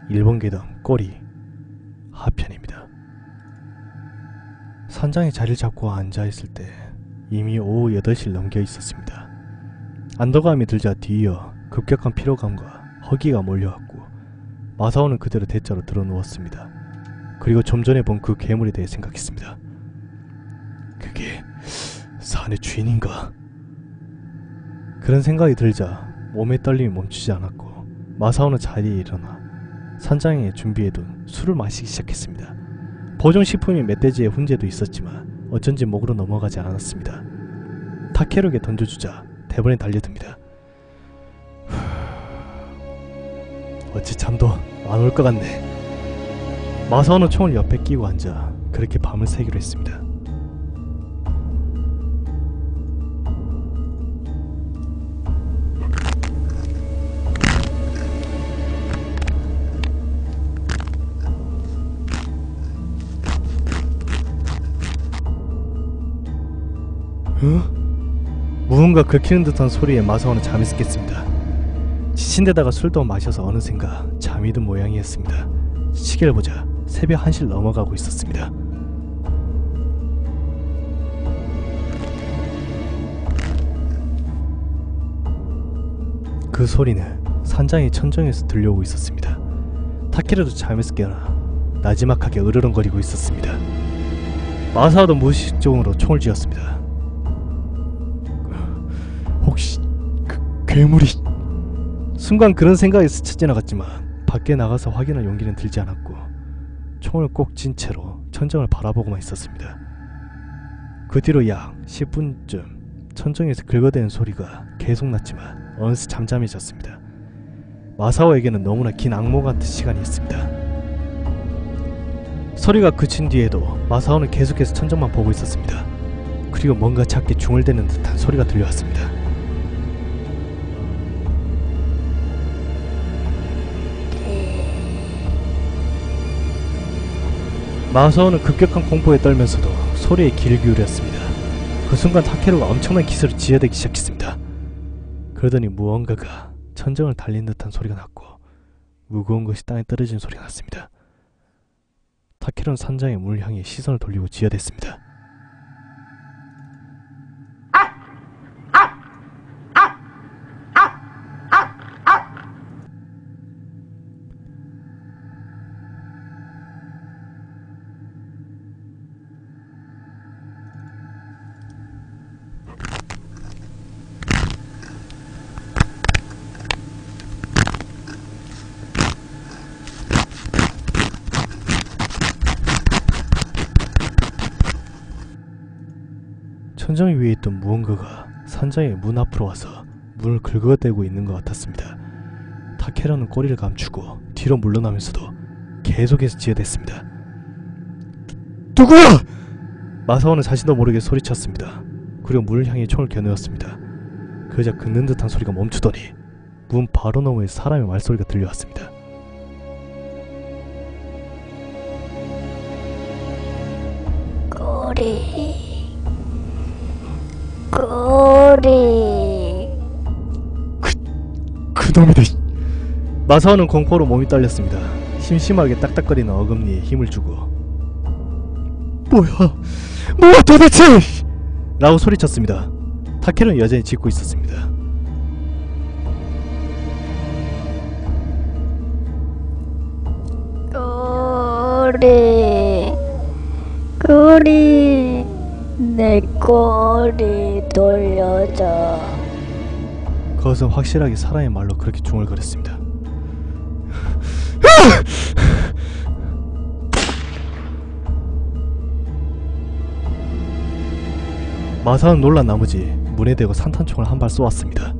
1번 계단 꼬리 하편입니다. 산장에 자리를 잡고 앉아있을 때 이미 오후 8시를 넘겨 있었습니다. 안도감이 들자 뒤이어 급격한 피로감과 허기가 몰려왔고 마사오는 그대로 대자로 드러누웠습니다. 그리고 좀 전에 본 그 괴물에 대해 생각했습니다. 그게 산의 주인인가? 그런 생각이 들자 몸의 떨림이 멈추지 않았고 마사오는 자리에 일어나 산장에 준비해둔 술을 마시기 시작했습니다. 보존식품인 멧돼지의 훈제도 있었지만 어쩐지 목으로 넘어가지 않았습니다. 타케루에게 던져주자 대번에 달려듭니다. 어찌 잠도 안 올 것 같네. 마사오는 총을 옆에 끼고 앉아 그렇게 밤을 새기로 했습니다. 무언가 긁히는 듯한 소리에 마사오는 잠에서 깼습니다. 지친 데다가 술도 마셔서 어느샌가 잠이 든 모양이었습니다. 시계를 보자 새벽 1시를 넘어가고 있었습니다. 그 소리는 산장의 천정에서 들려오고 있었습니다. 타케루도 잠에서 깨어나 나지막하게 으르렁거리고 있었습니다. 마사오도 무의식적으로 총을 쥐었습니다. 혹시 괴물이... 순간 그런 생각이 스쳐 지나갔지만 밖에 나가서 확인할 용기는 들지 않았고 총을 꼭 쥔 채로 천정을 바라보고만 있었습니다. 그 뒤로 약 10분쯤 천정에서 긁어대는 소리가 계속 났지만 어느새 잠잠해졌습니다. 마사오에게는 너무나 긴 악몽 같은 시간이었습니다. 소리가 그친 뒤에도 마사오는 계속해서 천정만 보고 있었습니다. 그리고 뭔가 작게 중얼대는 듯한 소리가 들려왔습니다. 마사오는 급격한 공포에 떨면서도 소리에 귀를 기울였습니다. 그 순간 타케루가 엄청난 기세로 지어대기 시작했습니다. 그러더니 무언가가 천정을 달린 듯한 소리가 났고 무거운 것이 땅에 떨어지는 소리가 났습니다. 타케루는 산장의 문을 향해 시선을 돌리고 지어댔습니다. 천정 위에 있던 무언가가 산장의 문 앞으로 와서 문을 긁어대고 있는 것 같았습니다. 타케루는 꼬리를 감추고 뒤로 물러나면서도 계속해서 지어댔습니다. 누구야! 마사오는 자신도 모르게 소리쳤습니다. 그리고 문을 향해 총을 겨누었습니다. 그러자 긁는 듯한 소리가 멈추더니 문 바로 너머에 사람의 말소리가 들려왔습니다. 꼬리 그놈이다. 마사오는 공포로 몸이 떨렸습니다. 심심하게 딱딱거리는 어금니에 힘을 주고 뭐야 도대체! 라고 소리쳤습니다. 타케루는 여전히 짖고 있었습니다. 꼬리 내 꼬리 돌려줘. 그것은 확실하게 사람의 말로 그렇게 중얼거렸습니다. 마사오는 놀란 나머지 문에 대고 산탄총을 한 발 쏘았습니다.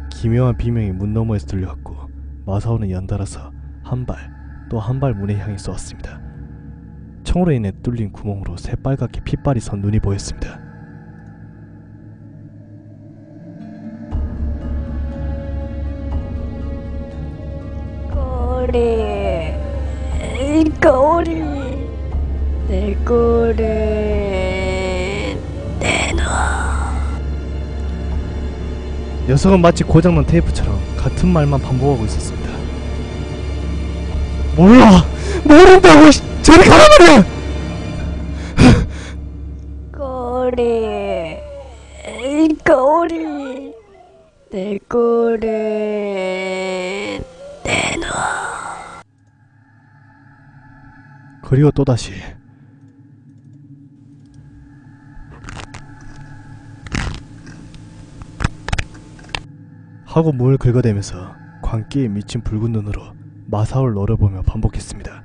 기묘한 비명이 문 너머에서 들려왔고 마사오는 연달아서 한 발, 또 한 발 문에 향해 쏘았습니다. 총으로 인해 뚫린 구멍으로 새빨갛게 핏발이 선 눈이 보였습니다. 내 꼬리 내놔. 녀석은 마치 고장난 테이프처럼 같은 말만 반복하고 있었습니다. 몰라! 모른다고! 저리 가라 말이야! 꼬리, 꼬리, 내 꼬리 내놔. 그리고 또다시 하고 문을 긁어대면서 광기에 미친 붉은 눈으로 마사오를 노려보며 반복했습니다.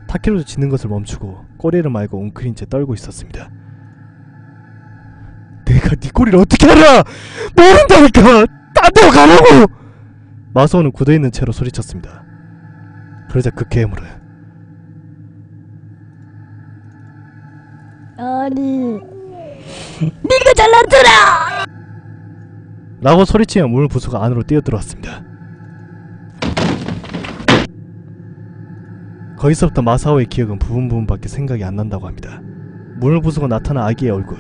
타케루도 짖는 것을 멈추고 꼬리를 말고 웅크린 채 떨고 있었습니다. 내가 네 꼬리를 어떻게 알아! 모른다니까! 딴 데 가라고! 마사오는 굳어있는 채로 소리쳤습니다. 그러자 그 괴물은 아니, 네가 잘났더라! 라고 소리치며 문을 부수고 안으로 뛰어들어왔습니다. 거기서부터 마사오의 기억은 부분부분밖에 생각이 안 난다고 합니다. 문을 부수고 나타난 아기의 얼굴,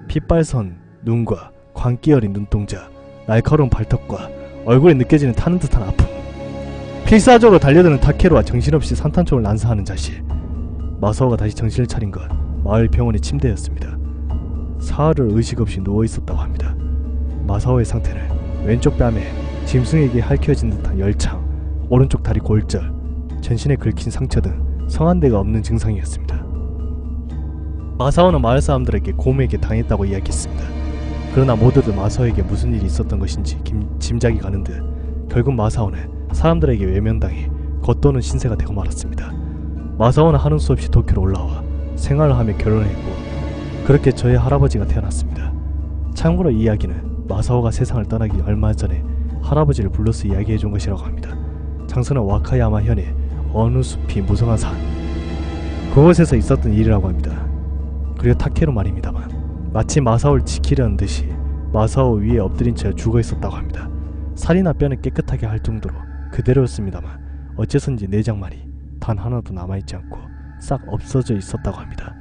핏발선 눈과 광기 어린 눈동자, 날카로운 발톱과 얼굴에 느껴지는 타는 듯한 아픔, 필사적으로 달려드는 타케루와 정신없이 산탄총을 난사하는 자식. 마사오가 다시 정신을 차린 건 마을 병원의 침대였습니다. 사흘을 의식 없이 누워있었다고 합니다. 마사오의 상태는 왼쪽 뺨에 짐승에게 핥혀진 듯한 열창, 오른쪽 다리 골절, 전신에 긁힌 상처 등 성한 데가 없는 증상이었습니다. 마사오는 마을 사람들에게 곰에게 당했다고 이야기했습니다. 그러나 모두들 마사오에게 무슨 일이 있었던 것인지 짐작이 가는 듯 결국 마사오는 사람들에게 외면당해 겉도는 신세가 되고 말았습니다. 마사오는 하는 수 없이 도쿄로 올라와 생활을 하며 결혼했고 그렇게 저의 할아버지가 태어났습니다. 참고로 이 이야기는 마사오가 세상을 떠나기 얼마 전에 할아버지를 불러서 이야기해준 것이라고 합니다. 장소는 와카야마 현의 어느 숲이 무성한 산, 그곳에서 있었던 일이라고 합니다. 그리고 타케루 말입니다만 마치 마사오를 지키려는 듯이 마사오 위에 엎드린 채 죽어 있었다고 합니다. 살이나 뼈는 깨끗하게 할 정도로 그대로였습니다만 어째선지 내장만이 단 하나도 남아있지 않고 싹 없어져 있었다고 합니다.